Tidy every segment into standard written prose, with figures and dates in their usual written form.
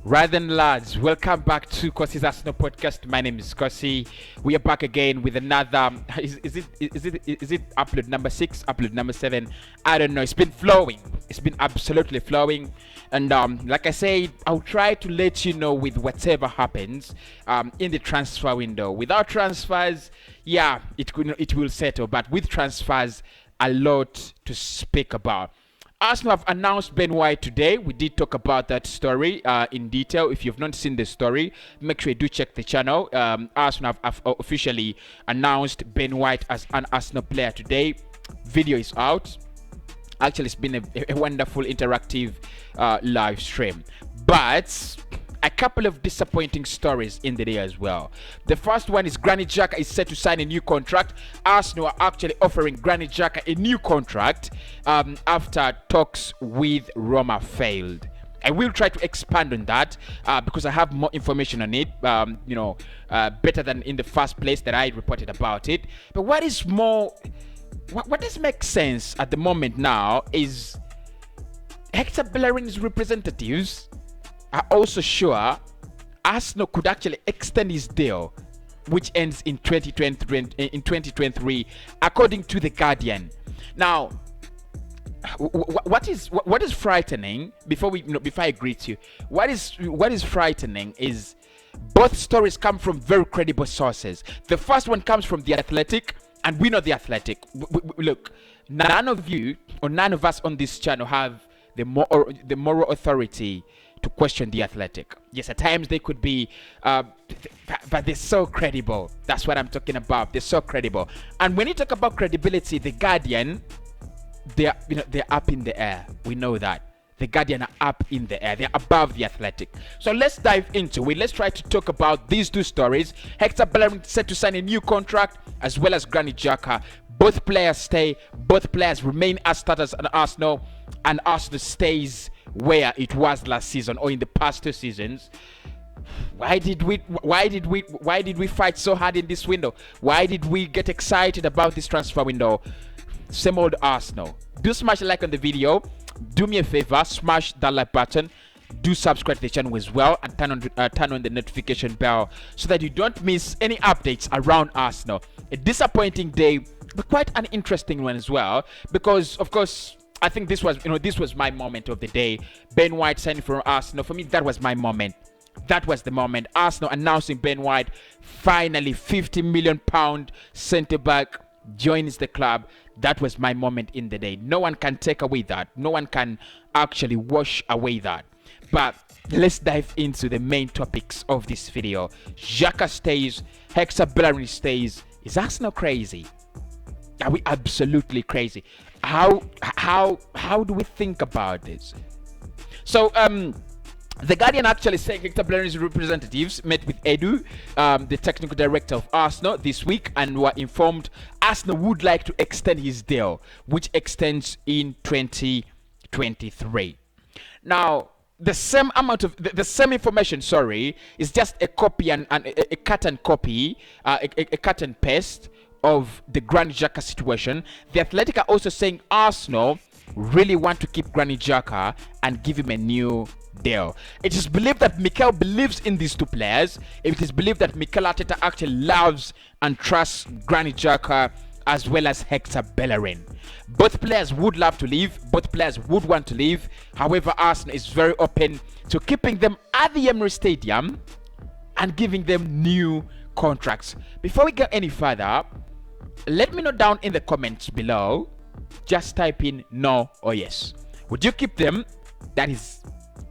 Right then, lads, welcome back to Cossy's Arsenal podcast. My name is Cossy. We are back again with another. Is it upload number 6, upload number 7? I don't know. It's been flowing. It's been absolutely flowing. And like I said, I'll try to let you know with whatever happens in the transfer window. Without transfers, yeah, it will settle. But with transfers, a lot to speak about. Arsenal have announced Ben White today. We did talk about that story in detail. If you've not seen the story, make sure you do check the channel. Arsenal have officially announced Ben White as an Arsenal player today. Video is out. Actually, it's been a wonderful interactive live stream. But a couple of disappointing stories in the day as well. The first one is Granit Xhaka is set to sign a new contract. Arsenal are actually offering Granit Xhaka a new contract after talks with Roma failed. I will try to expand on that because I have more information on it, better than in the first place that I reported about it. But what is more, what does make sense at the moment now is Hector Bellerin's representatives are also sure Arsenal could actually extend his deal, which ends in 2023, according to the Guardian. Now, what is frightening? Before I greet you, what is frightening is both stories come from very credible sources. The first one comes from The Athletic, and we know The Athletic. Look, none of us on this channel have the moral authority to question The Athletic. Yes, at times they could be, but they're so credible. That's what I'm talking about. They're so credible. And when you talk about credibility, the Guardian, they're up in the air. We know that. The Guardian are up in the air. They're above The Athletic. So let's dive into it. Let's try to talk about these two stories. Hector Bellerin set to sign a new contract, as well as Granit Xhaka. Both players stay. Both players remain as starters at Arsenal, and Arsenal stays where it was last season or in the past 2 seasons. Why did we fight so hard in this window? Why did we get excited about this transfer window? Same old Arsenal. Do smash a like on the video. Do me a favor, smash that like button. Do subscribe to the channel as well, and turn on the notification bell so that you don't miss any updates around Arsenal. A disappointing day, but quite an interesting one as well, because of course I think this was my moment of the day. Ben White signing for Arsenal. For me, that was my moment. That was the moment. Arsenal announcing Ben White, finally £50 million centre back joins the club. That was my moment in the day. No one can take away that. No one can actually wash away that. But let's dive into the main topics of this video. Jaques stays. Hector Bellerin stays. Is Arsenal crazy? Are we absolutely crazy? How do we think about this? So the Guardian actually saying Hector Bellerin's representatives met with Edu, the technical director of Arsenal, this week, and were informed Arsenal would like to extend his deal, which extends in 2023. Now, the same amount of the same information, is just a copy and a cut and copy, a cut and paste of the Granit Xhaka situation. The Athletic are also saying Arsenal really want to keep Granit Xhaka and give him a new deal. It is believed that Mikel believes in these two players. It is believed that Mikel Arteta actually loves and trusts Granit Xhaka as well as Hector Bellerin. Both players would love to leave. Both players would want to leave. However, Arsenal is very open to keeping them at the Emirates Stadium and giving them new contracts. Before we go any further, let me know down in the comments below. Just type in no or yes. Would you keep them? That is,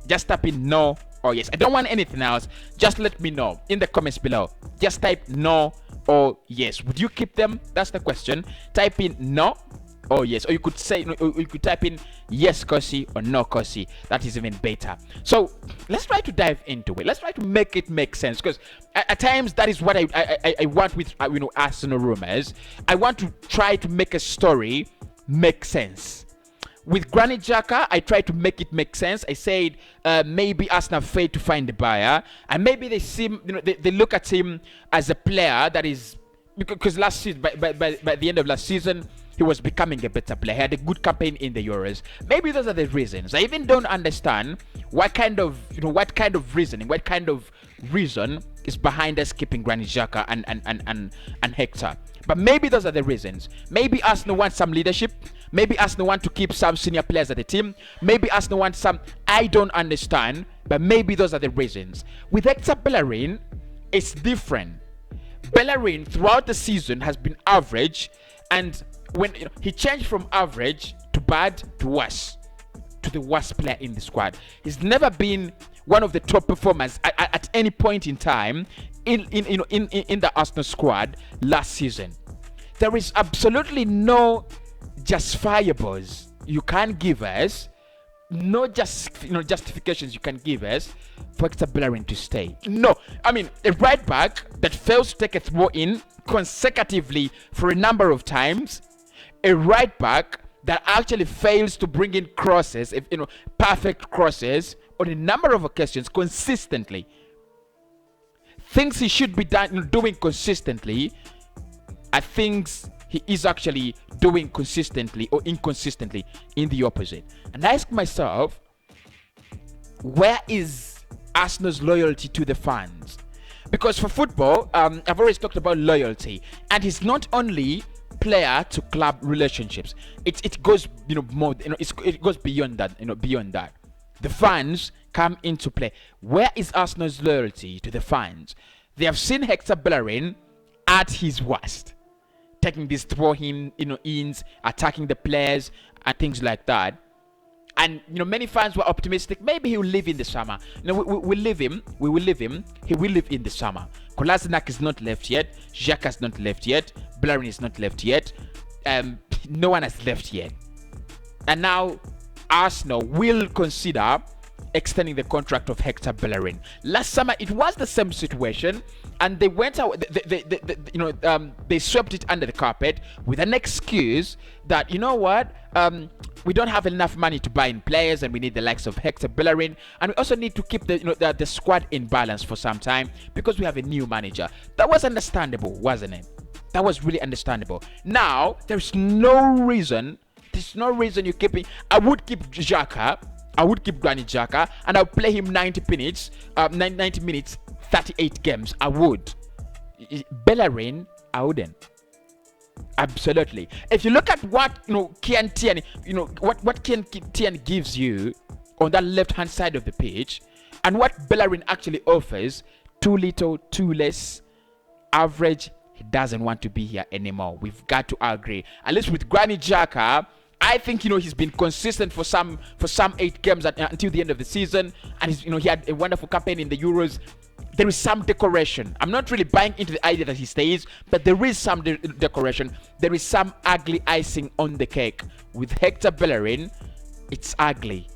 just type in no or yes. I don't want anything else. Just let me know in the comments below. Just type no or yes. Would you keep them? That's the question. Type in no or yes. Or you could say, you could type in yes Cossy or no Cossy. That is even better. So let's try to dive into it. Let's try to make it make sense, because at times that is what I want with Arsenal rumors. I want to try to make a story make sense. With Granit Xhaka, I tried to make it make sense. I said maybe Arsenal failed to find a buyer, and maybe they seem, they look at him as a player that is, because last season, by the end of last season, he was becoming a better player. He had a good campaign in the Euros. Maybe those are the reasons. I even don't understand what kind of reason is behind us keeping Granit Xhaka and Hector. But maybe those are the reasons. Maybe Arsenal want some leadership. Maybe Arsenal want to keep some senior players at the team. Maybe Arsenal want some. I don't understand. But maybe those are the reasons. With Hector Bellerin, it's different. Bellerin throughout the season has been average, and when he changed from average to bad to worse, to the worst player in the squad. He's never been one of the top performers at any point in time in the Arsenal squad last season. There is absolutely no justifiables you can give us, no justifications you can give us for Hector Bellerin to stay. No, I mean, a right back that fails to take a throw in consecutively for a number of times, a right back that actually fails to bring in crosses, perfect crosses on a number of occasions consistently. Things he should be doing consistently are things he is actually doing consistently or inconsistently in the opposite. And I ask myself, where is Arsenal's loyalty to the fans? Because for football, I've always talked about loyalty, and it's not only player to club relationships. It goes more. It goes beyond that. Beyond that, the fans come into play. Where is Arsenal's loyalty to the fans? They have seen Hector Bellerin at his worst, taking these ins, attacking the players and things like that. And many fans were optimistic. Maybe he will leave in the summer. We leave him. We will leave him. He will leave in the summer. Kolasinac is not left yet. Jaques has not left yet. Bellerin is not left yet. No one has left yet. And now Arsenal will consider extending the contract of Hector Bellerin. Last summer it was the same situation, and they went out. They swept it under the carpet with an excuse that we don't have enough money to buy in players, and we need the likes of Hector Bellerin, and we also need to keep the squad in balance for some time because we have a new manager. That was understandable, wasn't it? That was really understandable. Now there's no reason. There's no reason you're keeping. I would keep Xhaka. I would keep Granit Xhaka, and I'll play him 90 minutes, 38 games. I would. Bellerin, I wouldn't. Absolutely. If you look at what Kian Tierney, what Kian Tierney gives you on that left-hand side of the pitch, and what Bellerin actually offers, too little, too less, average. He doesn't want to be here anymore. We've got to agree. At least with Granit Xhaka, I think he's been consistent for some 8 games until the end of the season, and he had a wonderful campaign in the Euros. There is some decoration. I'm not really buying into the idea that he stays, but there is some decoration. There is some ugly icing on the cake. With Hector Bellerin, it's ugly.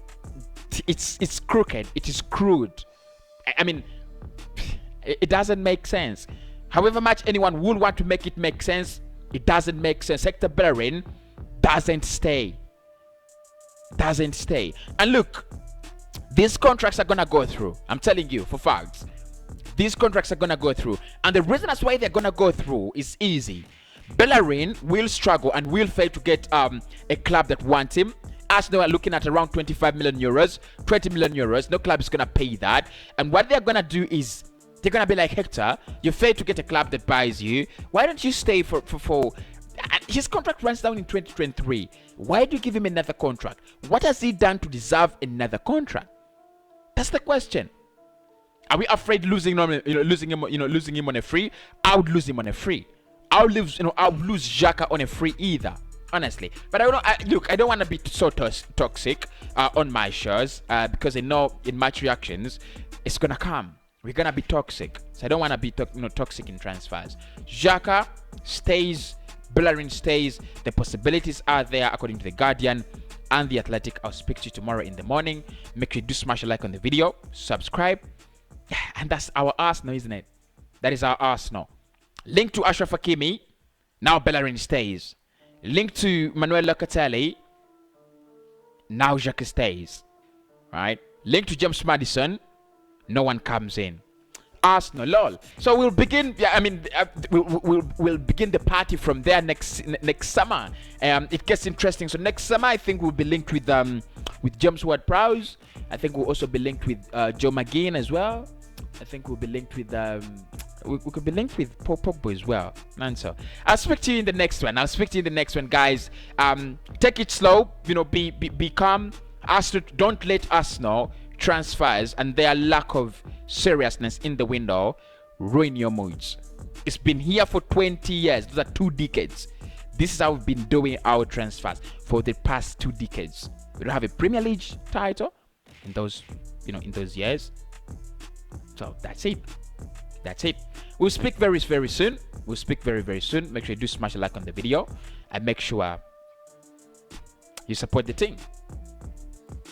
It's crooked. It is crude. I mean, it doesn't make sense. However much anyone would want to make it make sense, it doesn't make sense. Hector Bellerin doesn't stay. And look, these contracts are gonna go through. I'm telling you for facts. These contracts are gonna go through, and the reason that's why they're gonna go through is easy. Bellerin will struggle and will fail to get a club that wants him. Arsenal are looking at around 25 million euros, 20 million euros. No club is gonna pay that, and what they're gonna do is they're gonna be like, Hector, you failed to get a club that buys you. Why don't you stay for his contract runs down in 2023. Why do you give him another contract? What has he done to deserve another contract? That's the question. Are we afraid losing him on a free? I would lose him on a free. I would lose Xhaka on a free either, honestly. But I don't want to be so toxic on my shows because I know in match reactions it's gonna come. We're gonna be toxic, so I don't want to be toxic in transfers. Xhaka stays. Bellerin stays. The possibilities are there according to The Guardian and The Athletic. I'll speak to you tomorrow in the morning. Make sure you do smash a like on the video, subscribe, and that's our Arsenal, isn't it? That is our Arsenal. Link to Achraf Hakimi. Now Bellerin stays. Link to Manuel Locatelli. Now Jaques stays. Right? Link to James Maddison. No one comes in. Arsenal, lol. So we'll begin. Yeah, I mean, we'll begin the party from there next summer. It gets interesting. So next summer, I think we'll be linked with James Ward-Prowse. I think we'll also be linked with Joe McGinn as well. I think we'll be linked with we could be linked with Paul Pogba as well. And so I'll speak to you in the next one. Guys. Take it slow. You know, be calm. Don't let Arsenal transfers and their lack of seriousness in the window ruin your moods. It's been here for 20 years. Those are 2 decades. This is how we've been doing our transfers for the past 2 decades. We don't have a Premier League title in those years. So that's it. We'll speak very, very soon. Make sure you do smash a like on the video and make sure you support the team.